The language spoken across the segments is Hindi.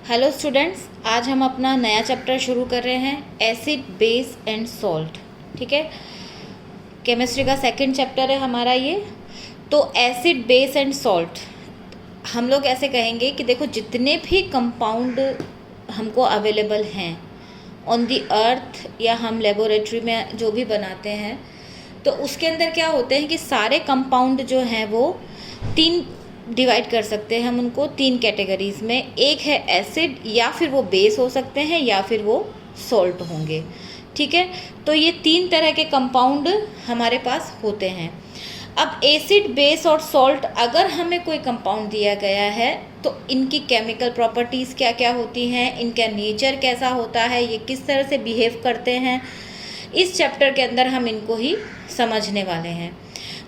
हेलो स्टूडेंट्स, आज हम अपना नया चैप्टर शुरू कर रहे हैं एसिड बेस एंड सॉल्ट। ठीक है, केमिस्ट्री का सेकंड चैप्टर है हमारा ये। तो एसिड बेस एंड सॉल्ट हम लोग ऐसे कहेंगे कि देखो जितने भी कंपाउंड हमको अवेलेबल हैं ऑन दी अर्थ या हम लेबोरेटरी में जो भी बनाते हैं, तो उसके अंदर क्या होते हैं कि सारे कंपाउंड जो हैं वो तीन डिवाइड कर सकते हैं हम उनको तीन कैटेगरीज में। एक है एसिड, या फिर वो बेस हो सकते हैं या फिर वो सॉल्ट होंगे। ठीक है, तो ये तीन तरह के कंपाउंड हमारे पास होते हैं। अब एसिड, बेस और सॉल्ट अगर हमें कोई कंपाउंड दिया गया है तो इनकी केमिकल प्रॉपर्टीज़ क्या क्या होती हैं, इनका नेचर कैसा होता है, ये किस तरह से बिहेव करते हैं, इस चैप्टर के अंदर हम इनको ही समझने वाले हैं।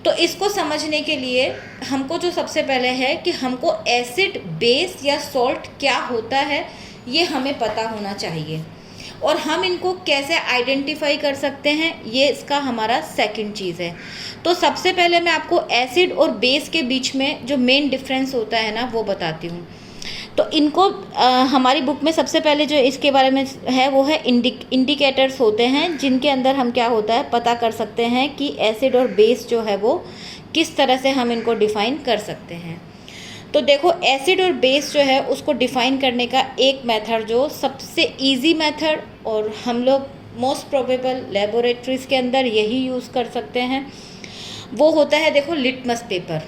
तो इसको समझने के लिए हमको जो सबसे पहले है कि हमको एसिड, बेस या सॉल्ट क्या होता है ये हमें पता होना चाहिए, और हम इनको कैसे आइडेंटिफाई कर सकते हैं ये इसका हमारा सेकंड चीज़ है। तो सबसे पहले मैं आपको एसिड और बेस के बीच में जो मेन डिफरेंस होता है ना वो बताती हूँ। तो इनको हमारी बुक में सबसे पहले जो इसके बारे में है वो है इंडिकेटर्स होते हैं, जिनके अंदर हम क्या होता है पता कर सकते हैं कि एसिड और बेस जो है वो किस तरह से हम इनको डिफ़ाइन कर सकते हैं। तो देखो, एसिड और बेस जो है उसको डिफ़ाइन करने का एक मेथड जो सबसे इजी मेथड और हम लोग मोस्ट प्रोबेबल लेबोरेटरीज़ के अंदर यही यूज़ कर सकते हैं वो होता है, देखो, लिटमस पेपर।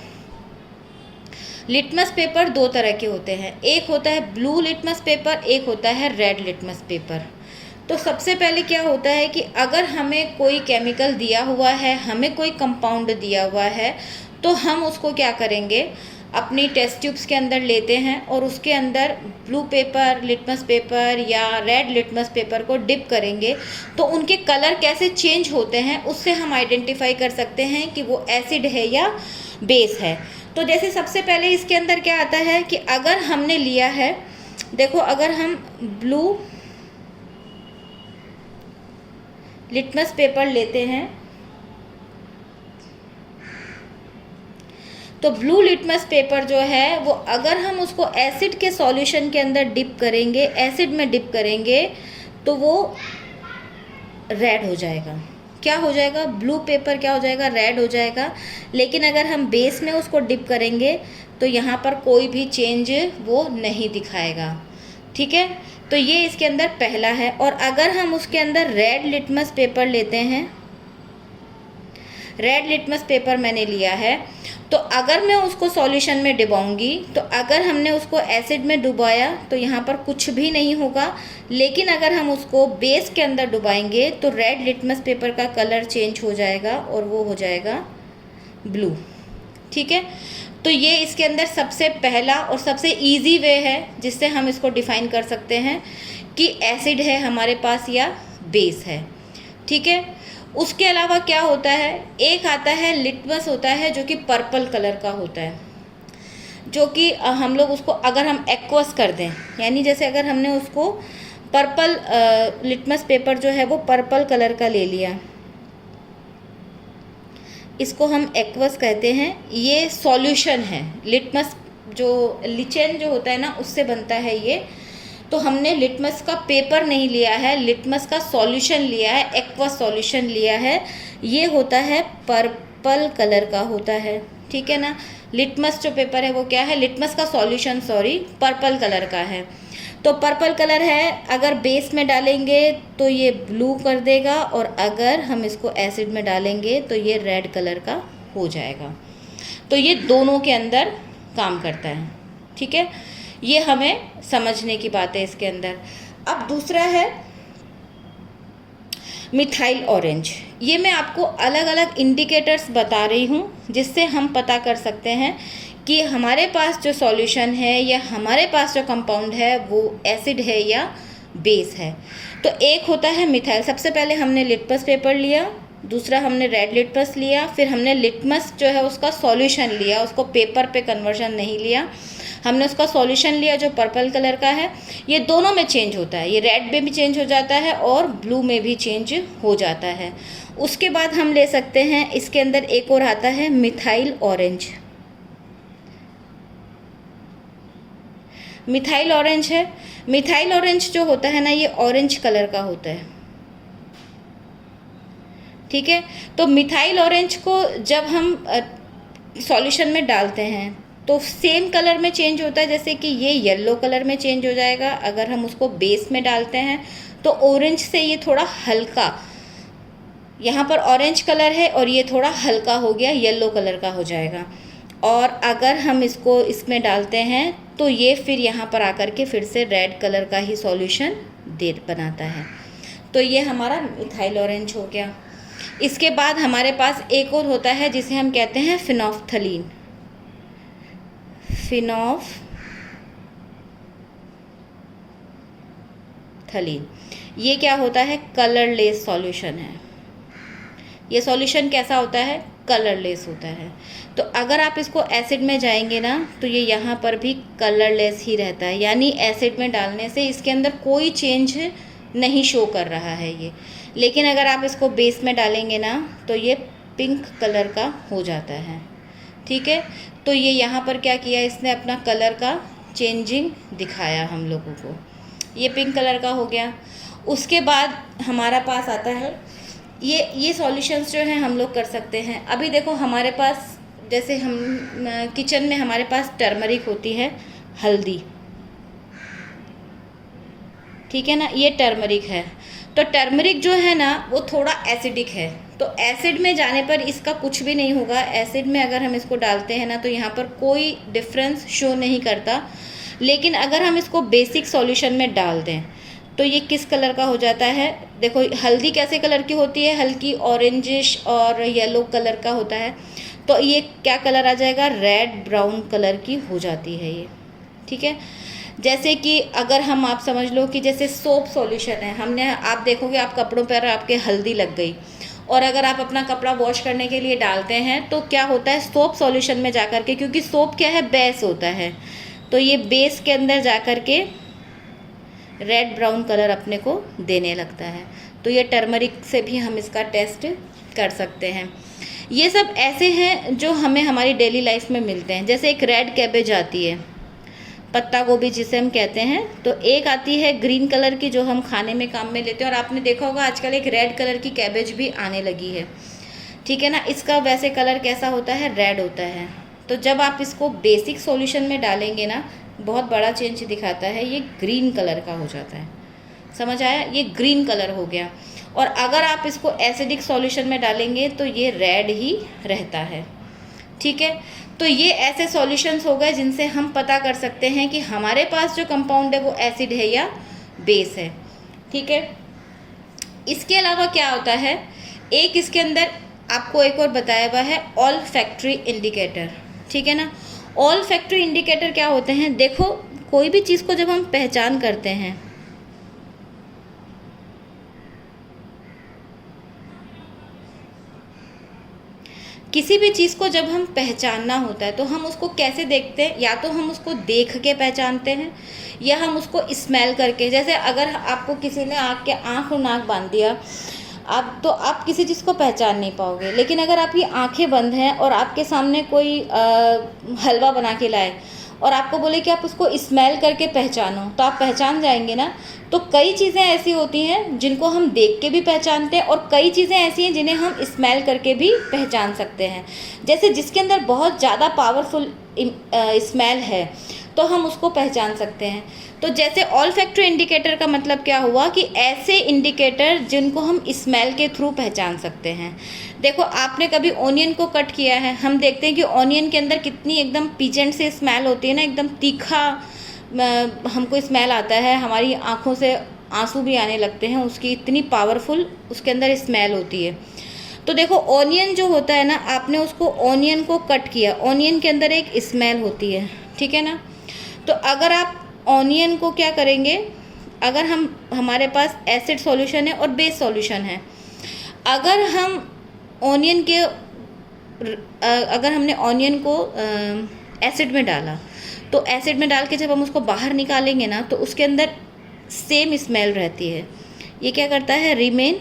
लिटमस पेपर दो तरह के होते हैं, एक होता है ब्लू लिटमस पेपर, एक होता है रेड लिटमस पेपर। तो सबसे पहले क्या होता है कि अगर हमें कोई केमिकल दिया हुआ है, हमें कोई कंपाउंड दिया हुआ है, तो हम उसको क्या करेंगे, अपनी टेस्ट ट्यूब्स के अंदर लेते हैं और उसके अंदर ब्लू पेपर, लिटमस पेपर या रेड लिटमस पेपर को डिप करेंगे। तो उनके कलर कैसे चेंज होते हैं उससे हम आइडेंटिफाई कर सकते हैं कि वो एसिड है या बेस है। तो जैसे सबसे पहले इसके अंदर क्या आता है कि अगर हमने लिया है, देखो, अगर हम ब्लू लिटमस पेपर लेते हैं तो ब्लू लिटमस पेपर जो है वो अगर हम उसको एसिड के सॉल्यूशन के अंदर डिप करेंगे, एसिड में डिप करेंगे, तो वो रेड हो जाएगा। क्या हो जाएगा, ब्लू पेपर क्या हो जाएगा, रेड हो जाएगा। लेकिन अगर हम बेस में उसको डिप करेंगे तो यहाँ पर कोई भी चेंज वो नहीं दिखाएगा। ठीक है, तो ये इसके अंदर पहला है। और अगर हम उसके अंदर रेड लिटमस पेपर लेते हैं, रेड लिटमस पेपर मैंने लिया है, तो अगर मैं उसको सॉल्यूशन में डुबाऊंगी तो अगर हमने उसको एसिड में डुबाया तो यहाँ पर कुछ भी नहीं होगा, लेकिन अगर हम उसको बेस के अंदर डुबाएंगे तो रेड लिटमस पेपर का कलर चेंज हो जाएगा और वो हो जाएगा ब्लू। ठीक है, तो ये इसके अंदर सबसे पहला और सबसे इजी वे है जिससे हम इसको डिफ़ाइन कर सकते हैं कि एसिड है हमारे पास या बेस है। ठीक है, उसके अलावा क्या होता है, एक आता है लिटमस होता है जो कि पर्पल कलर का होता है, जो कि हम लोग उसको अगर हम एक्वस कर दें, यानी जैसे अगर हमने उसको पर्पल लिटमस पेपर जो है वो पर्पल कलर का ले लिया, इसको हम एक्वस कहते हैं। ये सॉल्यूशन है, लिटमस जो लिचेन जो होता है ना उससे बनता है ये। तो हमने लिटमस का पेपर नहीं लिया है, लिटमस का सॉल्यूशन लिया है, एक्वस सॉल्यूशन लिया है। ये होता है पर्पल कलर का होता है। ठीक है ना, लिटमस जो पेपर है वो क्या है, लिटमस का सॉल्यूशन पर्पल कलर का है। तो पर्पल कलर है, अगर बेस में डालेंगे तो ये ब्लू कर देगा, और अगर हम इसको एसिड में डालेंगे तो ये रेड कलर का हो जाएगा। तो ये दोनों के अंदर काम करता है। ठीक है, ये हमें समझने की बात है इसके अंदर। अब दूसरा है मिथाइल ऑरेंज। ये मैं आपको अलग अलग इंडिकेटर्स बता रही हूँ जिससे हम पता कर सकते हैं कि हमारे पास जो सॉल्यूशन है या हमारे पास जो कंपाउंड है वो एसिड है या बेस है। तो एक होता है मिथाइल, सबसे पहले हमने लिटमस पेपर लिया, दूसरा हमने रेड लिटमस लिया, फिर हमने लिटमस जो है उसका सॉल्यूशन लिया, उसको पेपर पे कन्वर्जन नहीं लिया, हमने उसका सॉल्यूशन लिया जो पर्पल कलर का है। ये दोनों में चेंज होता है, ये रेड में भी चेंज हो जाता है और ब्लू में भी चेंज हो जाता है। उसके बाद हम ले सकते हैं, इसके अंदर एक और आता है मिथाइल ऑरेंज। मिथाइल ऑरेंज है। मिथाइल ऑरेंज जो होता है ना, ये ऑरेंज कलर का होता है, ठीक है। तो मिथाइल ऑरेंज को जब हम सॉल्यूशन में डालते हैं तो सेम कलर में चेंज होता है, जैसे कि ये येलो कलर में चेंज हो जाएगा। अगर हम उसको बेस में डालते हैं तो ऑरेंज से ये थोड़ा हल्का, यहाँ पर ऑरेंज कलर है और ये थोड़ा हल्का हो गया, येलो कलर का हो जाएगा। और अगर हम इसको इसमें डालते हैं तो ये फिर यहाँ पर आकर के फिर से रेड कलर का ही सॉल्यूशन बनाता है। तो ये हमारा मिथाइल ऑरेंज हो गया। इसके बाद हमारे पास एक और होता है जिसे हम कहते हैं फिनोफ्थलीन। फिनोफ्थलीन ये क्या होता है? कलरलेस सॉल्यूशन है। ये सॉल्यूशन कैसा होता है? कलरलेस होता है। तो अगर आप इसको एसिड में जाएंगे ना तो ये यहाँ पर भी कलरलेस ही रहता है, यानी एसिड में डालने से इसके अंदर कोई चेंज नहीं शो कर रहा है ये। लेकिन अगर आप इसको बेस में डालेंगे ना तो ये पिंक कलर का हो जाता है, ठीक है। तो ये यहाँ पर क्या किया, इसने अपना कलर का चेंजिंग दिखाया हम लोगों को, ये पिंक कलर का हो गया। उसके बाद हमारा पास आता है ये सॉल्यूशंस जो हैं हम लोग कर सकते हैं। अभी देखो हमारे पास, जैसे हम किचन में हमारे पास टर्मरिक होती है, हल्दी, ठीक है ना, ये टर्मरिक है। तो टर्मरिक जो है ना वो थोड़ा एसिडिक है, तो एसिड में जाने पर इसका कुछ भी नहीं होगा। एसिड में अगर हम इसको डालते हैं ना तो यहाँ पर कोई डिफरेंस शो नहीं करता। लेकिन अगर हम इसको बेसिक सॉल्यूशन में डाल दें तो ये किस कलर का हो जाता है? देखो हल्दी कैसे कलर की होती है? हल्की ऑरेंजिश और येलो कलर का होता है। तो ये क्या कलर आ जाएगा? रेड ब्राउन कलर की हो जाती है ये, ठीक है। जैसे कि अगर हम, आप समझ लो कि जैसे सोप सॉल्यूशन है, हमने, आप देखोगे आप कपड़ों पर आपके हल्दी लग गई और अगर आप अपना कपड़ा वॉश करने के लिए डालते हैं तो क्या होता है, सोप सॉल्यूशन में जाकर के, क्योंकि सोप क्या है, बेस होता है, तो ये बेस के अंदर जाकर के रेड ब्राउन कलर अपने को देने लगता है। तो ये टर्मरिक से भी हम इसका टेस्ट कर सकते हैं। ये सब ऐसे हैं जो हमें हमारी डेली लाइफ में मिलते हैं। जैसे एक रेड कैबेज आती है, पत्ता गोभी जिसे हम कहते हैं, तो एक आती है ग्रीन कलर की जो हम खाने में काम में लेते हैं। और आपने देखा होगा आजकल एक रेड कलर की कैबेज भी आने लगी है, ठीक है ना। इसका वैसे कलर कैसा होता है? रेड होता है। तो जब आप इसको बेसिक सॉल्यूशन में डालेंगे ना, बहुत बड़ा चेंज दिखाता है, ये ग्रीन कलर का हो जाता है, समझ आया? ये ग्रीन कलर हो गया। और अगर आप इसको एसिडिक सॉल्यूशन में डालेंगे तो ये रेड ही रहता है, ठीक है। तो ये ऐसे सॉल्यूशंस हो गए जिनसे हम पता कर सकते हैं कि हमारे पास जो कंपाउंड है वो एसिड है या बेस है, ठीक है। इसके अलावा क्या होता है, एक इसके अंदर आपको एक और बताया हुआ है, ऑल्फैक्टरी इंडिकेटर, ठीक है ना। ऑल्फैक्टरी इंडिकेटर क्या होते हैं? देखो कोई भी चीज़ को जब हम पहचान करते हैं, किसी भी चीज़ को जब हम पहचानना होता है तो हम उसको कैसे देखते हैं? या तो हम उसको देख के पहचानते हैं या हम उसको स्मेल करके। जैसे अगर आपको किसी ने आँख और नाक बांध दिया, आप तो आप किसी चीज़ को पहचान नहीं पाओगे। लेकिन अगर आपकी आंखें बंद हैं और आपके सामने कोई हलवा बना के लाए और आपको बोले कि आप उसको स्मेल करके पहचानो, तो आप पहचान जाएंगे ना। तो कई चीज़ें ऐसी होती हैं जिनको हम देख के भी पहचानते हैं और कई चीज़ें ऐसी हैं जिन्हें हम स्मेल करके भी पहचान सकते हैं। जैसे जिसके अंदर बहुत ज़्यादा पावरफुल स्मेल है तो हम उसको पहचान सकते हैं। तो जैसे ऑल्फैक्टरी इंडिकेटर का मतलब क्या हुआ कि ऐसे इंडिकेटर जिनको हम स्मेल के थ्रू पहचान सकते हैं। देखो आपने कभी ऑनियन को कट किया है, हम देखते हैं कि ऑनियन के अंदर कितनी एकदम पीजेंट से स्मेल होती है ना, एकदम तीखा हमको स्मेल आता है, हमारी आँखों से आंसू भी आने लगते हैं, उसकी इतनी पावरफुल उसके अंदर स्मेल होती है। तो देखो ऑनियन जो होता है ना, आपने उसको ऑनियन को कट किया, ऑनियन के अंदर एक स्मेल होती है, ठीक है ना। तो अगर आप ऑनियन को क्या करेंगे, अगर हमारे पास एसिड सॉल्यूशन है और बेस सॉल्यूशन है, अगर हम ऑनियन के अगर हमने ऑनियन को एसिड में डाला तो एसिड में डाल के जब हम उसको बाहर निकालेंगे ना तो उसके अंदर सेम स्मेल रहती है। ये क्या करता है, रिमेन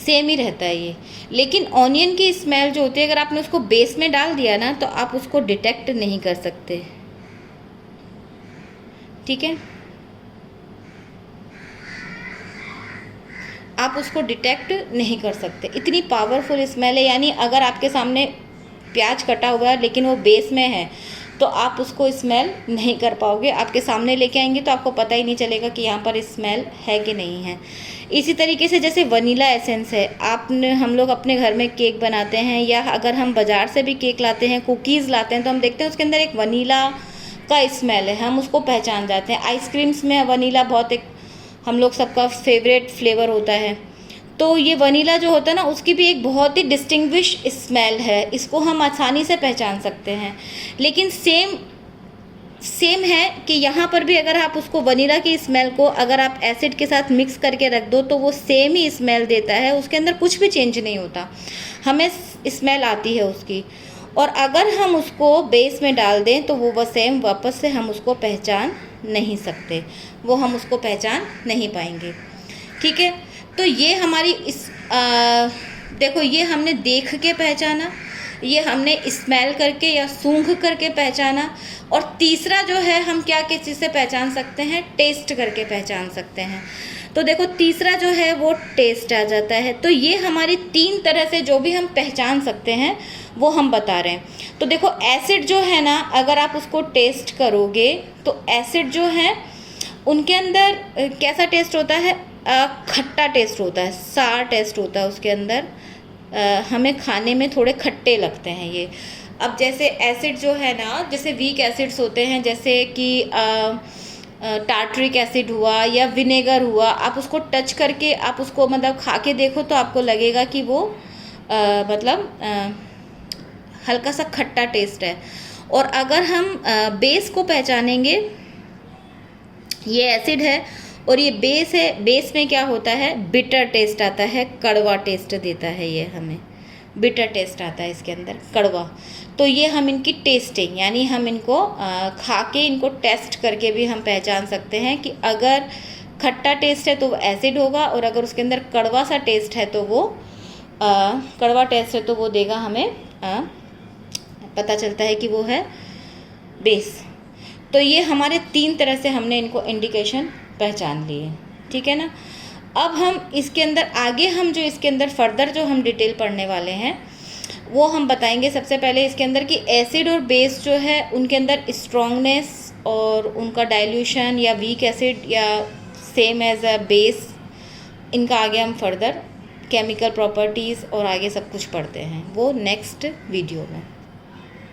सेम ही रहता है ये। लेकिन ऑनियन की स्मेल जो होती है, अगर आपने उसको बेस में डाल दिया ना तो आप उसको डिटेक्ट नहीं कर सकते, ठीक है, आप उसको डिटेक्ट नहीं कर सकते, इतनी पावरफुल स्मेल है। यानी अगर आपके सामने प्याज कटा हुआ है लेकिन वो बेस में है तो आप उसको स्मेल नहीं कर पाओगे। आपके सामने लेके आएंगे तो आपको पता ही नहीं चलेगा कि यहाँ पर स्मेल है कि नहीं है। इसी तरीके से जैसे वनीला एसेंस है, हम लोग अपने घर में केक बनाते हैं या अगर हम बाज़ार से भी केक लाते हैं, कुकीज़ लाते हैं, तो हम देखते हैं उसके अंदर एक वनीला का स्मेल है, हम उसको पहचान जाते हैं। आइसक्रीम्स में वनीला बहुत एक हम लोग सबका फेवरेट फ्लेवर होता है, तो ये वनीला जो होता है ना उसकी भी एक बहुत ही डिस्टिंग्विश स्मेल है, इसको हम आसानी से पहचान सकते हैं। लेकिन सेम है कि यहाँ पर भी अगर आप उसको वनीला की स्मेल को अगर आप एसिड के साथ मिक्स करके रख दो तो वो सेम ही स्मेल देता है, उसके अंदर कुछ भी चेंज नहीं होता, हमें स्मेल आती है उसकी। और अगर हम उसको बेस में डाल दें तो वो सेम वापस से हम उसको पहचान नहीं सकते, वो हम उसको पहचान नहीं पाएंगे, ठीक है। तो ये हमारी देखो, ये हमने देख के पहचाना, ये हमने स्मेल करके या सूंघ करके पहचाना, और तीसरा जो है हम क्या किस चीज़ से पहचान सकते हैं, टेस्ट करके पहचान सकते हैं। तो देखो तीसरा जो है वो टेस्ट आ जाता है। तो ये हमारी 3 तरह से जो भी हम पहचान सकते हैं वो हम बता रहे हैं। तो देखो एसिड जो है ना, अगर आप उसको टेस्ट करोगे तो एसिड जो है उनके अंदर कैसा टेस्ट होता है, खट्टा टेस्ट होता है, सार टेस्ट होता है उसके अंदर, हमें खाने में थोड़े खट्टे लगते हैं ये। अब जैसे एसिड जो है ना, जैसे वीक एसिड्स होते हैं, जैसे कि टार्ट्रिक एसिड हुआ या विनेगर हुआ, आप उसको टच करके आप उसको मतलब खा के देखो तो आपको लगेगा कि वो हल्का सा खट्टा टेस्ट है। और अगर हम बेस को पहचानेंगे, ये एसिड है और ये बेस है, बेस में क्या होता है, बिटर टेस्ट आता है, कड़वा टेस्ट देता है, ये हमें बिटर टेस्ट आता है इसके अंदर, कड़वा। तो ये हम इनकी टेस्टिंग यानी हम इनको खा के इनको टेस्ट करके भी हम पहचान सकते हैं कि अगर खट्टा टेस्ट है तो वो एसिड होगा, और अगर उसके अंदर कड़वा सा टेस्ट है तो वो कड़वा टेस्ट है तो वो देगा हमें पता चलता है कि वो है बेस। तो ये हमारे 3 तरह से हमने इनको इंडिकेशन पहचान लिए, ठीक है ना। अब हम इसके अंदर आगे हम जो इसके अंदर फर्दर जो हम डिटेल पढ़ने वाले हैं वो हम बताएंगे। सबसे पहले इसके अंदर कि एसिड और बेस जो है उनके अंदर स्ट्रॉन्गनेस और उनका डाइल्यूशन या वीक एसिड या सेम एज अ बेस, इनका आगे हम फर्दर केमिकल प्रॉपर्टीज़ और आगे सब कुछ पढ़ते हैं, वो नेक्स्ट वीडियो में।